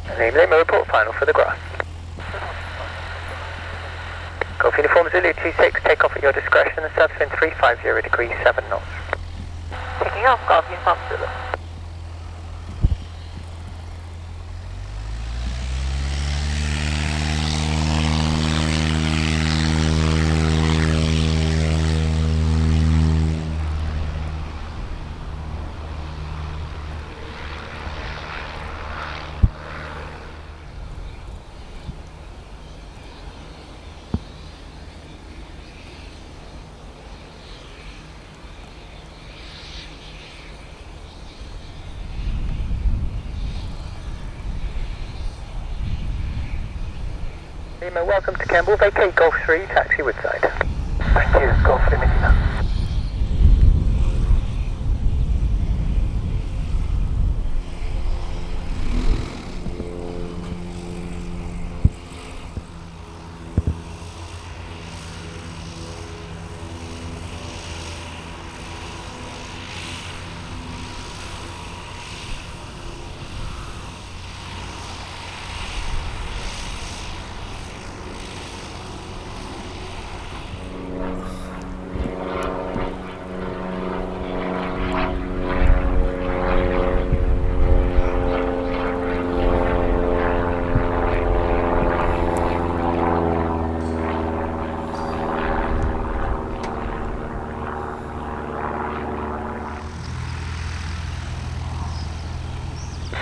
Lima, report final for the grass. Golf Uniform Zulu 26, take off at your discretion, the surface wind 350 degrees 7 knots. Taking off, Golf Uniform Zulu. Lima, welcome to Campbell, vacate Golf 3, taxi Woodside. Thank you, Golf Lima.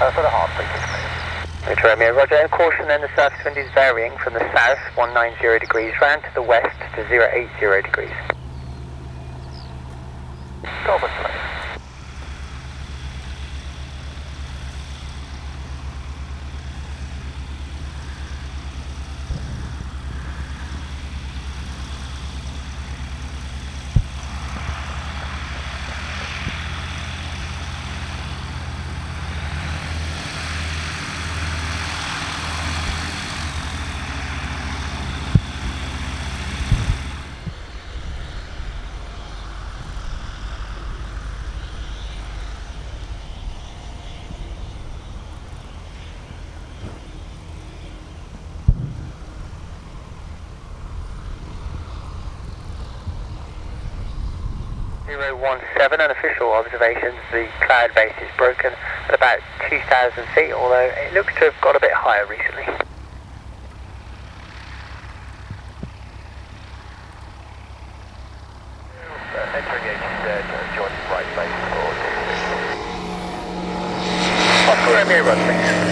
For the hard, please. Romeo, Roger, and caution then the surface wind is varying from the south 190 degrees round to the west to 080 degrees. Golf plane. .017, unofficial observations, the cloud base is broken at about 2,000 feet, although it looks to have got a bit higher recently. Entering HZ, join right base for Oscar Romeo, run please.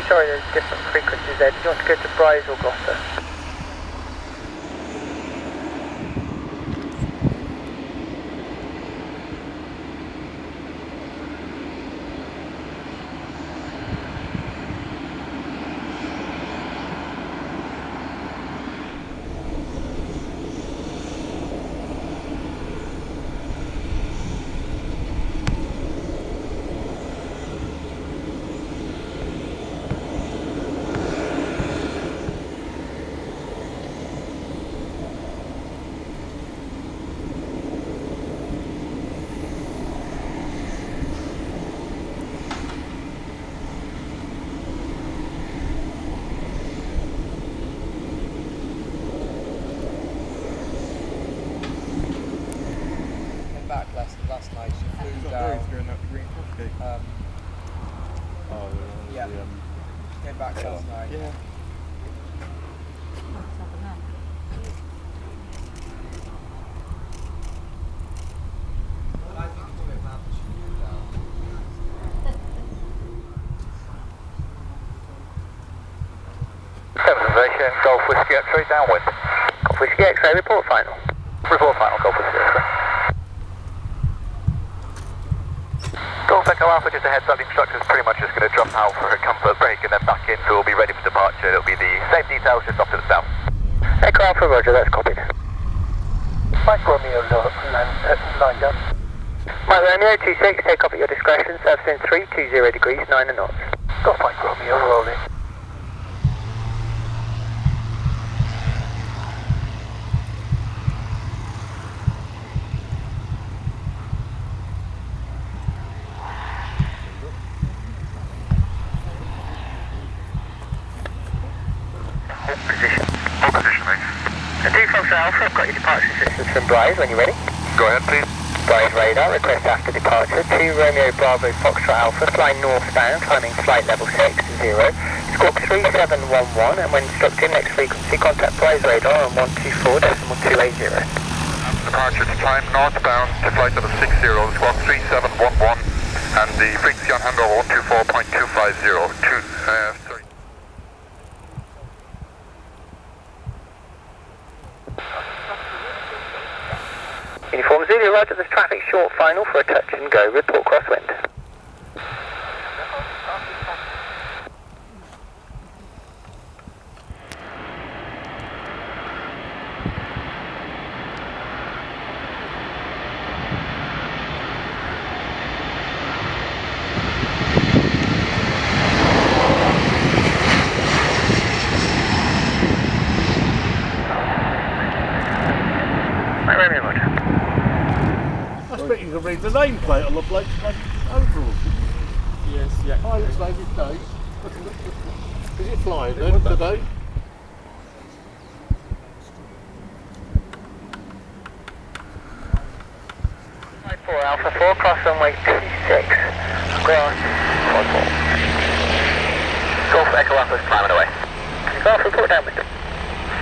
Sorry, there's different frequencies there. Did you want to go to Bryce or Gloucester? Last night she flew down. Going out the green coffee. Yeah. Came back last night. Yeah. Observation, Golf Whiskey X-ray downwind. Golf Whiskey X-ray, report final. Report final, Golf Whiskey X-ray. Golf Echo Alpha, just a heads up, the instructor's pretty much just going to drop out for a comfort break and then back in, so we'll be ready for departure. It'll be the same details, just off to the south. Echo Alpha, roger, that's copied. Mike Romeo, lined up. Mike Romeo, 26, take off at your discretion, surface in 320 degrees, 9 knots. Golf Mike Romeo, rolling. Position. All position, mate. And 2 Fox Alpha, I've got your departure systems from Bryce when you're ready. Go ahead, please. Bryce radar, request after departure, 2 Romeo Bravo Foxtrot Alpha, flying northbound, climbing flight level 60, squawk 3711, and when instructed next frequency, contact Bryce radar on 124.280. Departure to climb northbound to flight level 60, squawk 3711, and the frequency on handover 124.250. Sorry. Uniform Zulu, roger, there's traffic short final for a touch and go, report crosswind. You can read the nameplate on the bloke's overalls. Yes, yeah. Hi, it's David Day. Is it flying then today? Flight 4 Alpha 4, cross runway 26, grass, Cotswold. Golf Echo Alpha's climbing away. Golf, report downwind.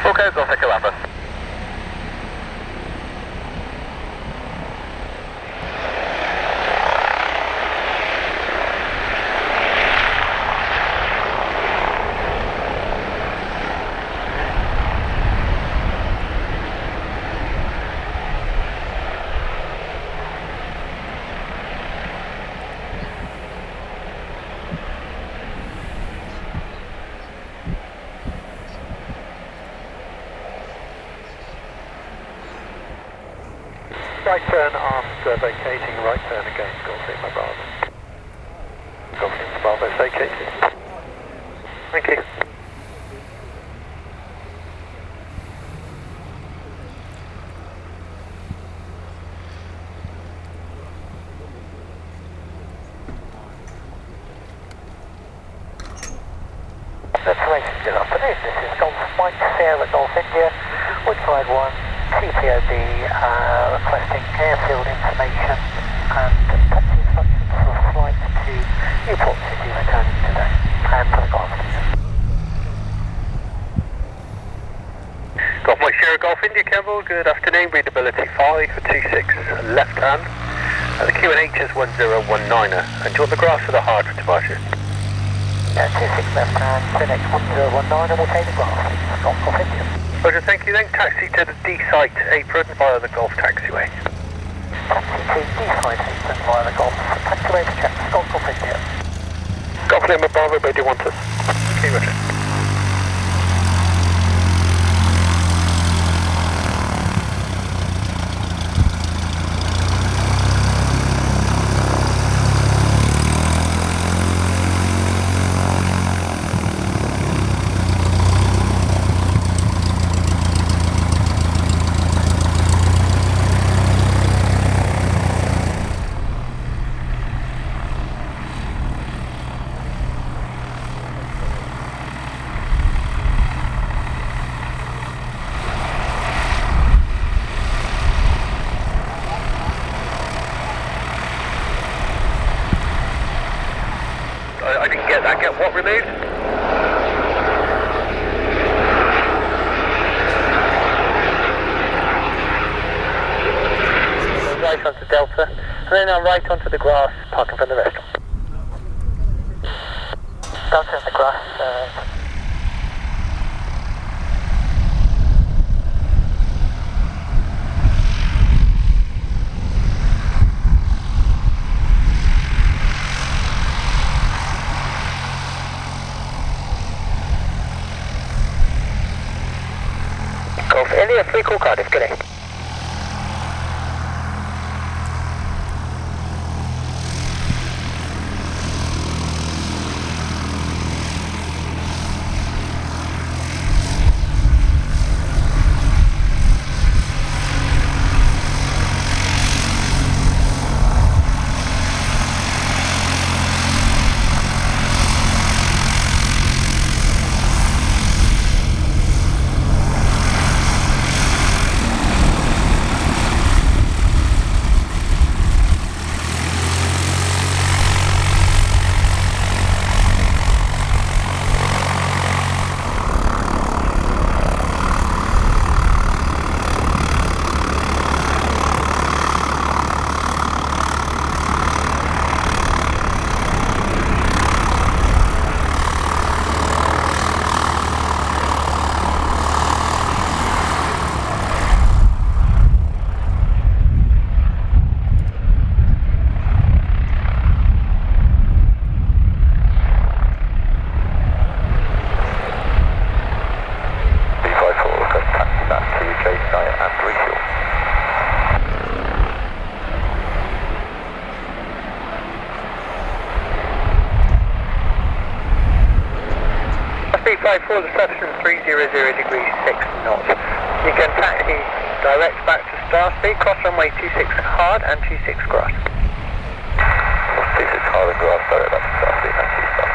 Okay, Golf Echo Alpha. Right turn after vacating, right turn again, Golf Lima Bravo. Golf Lima Bravo vacated. Thank you. Good afternoon, this is Golf Mike Sierra Golf India, Woodside 1, CPOD, requesting airfield information and taxi instructions for flight to Newport City returning today, and for the Golf. Golf Mike Sierra Golf India Campbell, good afternoon, readability 5 for 26 left hand. The QNH is 1019er, and do you want the grass or the hard for departure? 26 left hand, QNH 1019, and we'll take the grass, please. Golf India. Roger, thank you. Then taxi to the D-site apron via the Golf taxiway. Taxi to D-site apron via the Golf taxiway to check Golf India. Golf Lima Bravo, where do you want us? Okay, roger. I didn't get that. Get what removed? Right onto Delta, and then I'm right onto the grass, parking from the restaurant. Delta in the grass, runway for the reception 300 degrees 6 knots. You can taxi direct back to Starspeed, cross runway 26 hard and 26 grass. 26 hard and grass, direct back to Starspeed, thank you.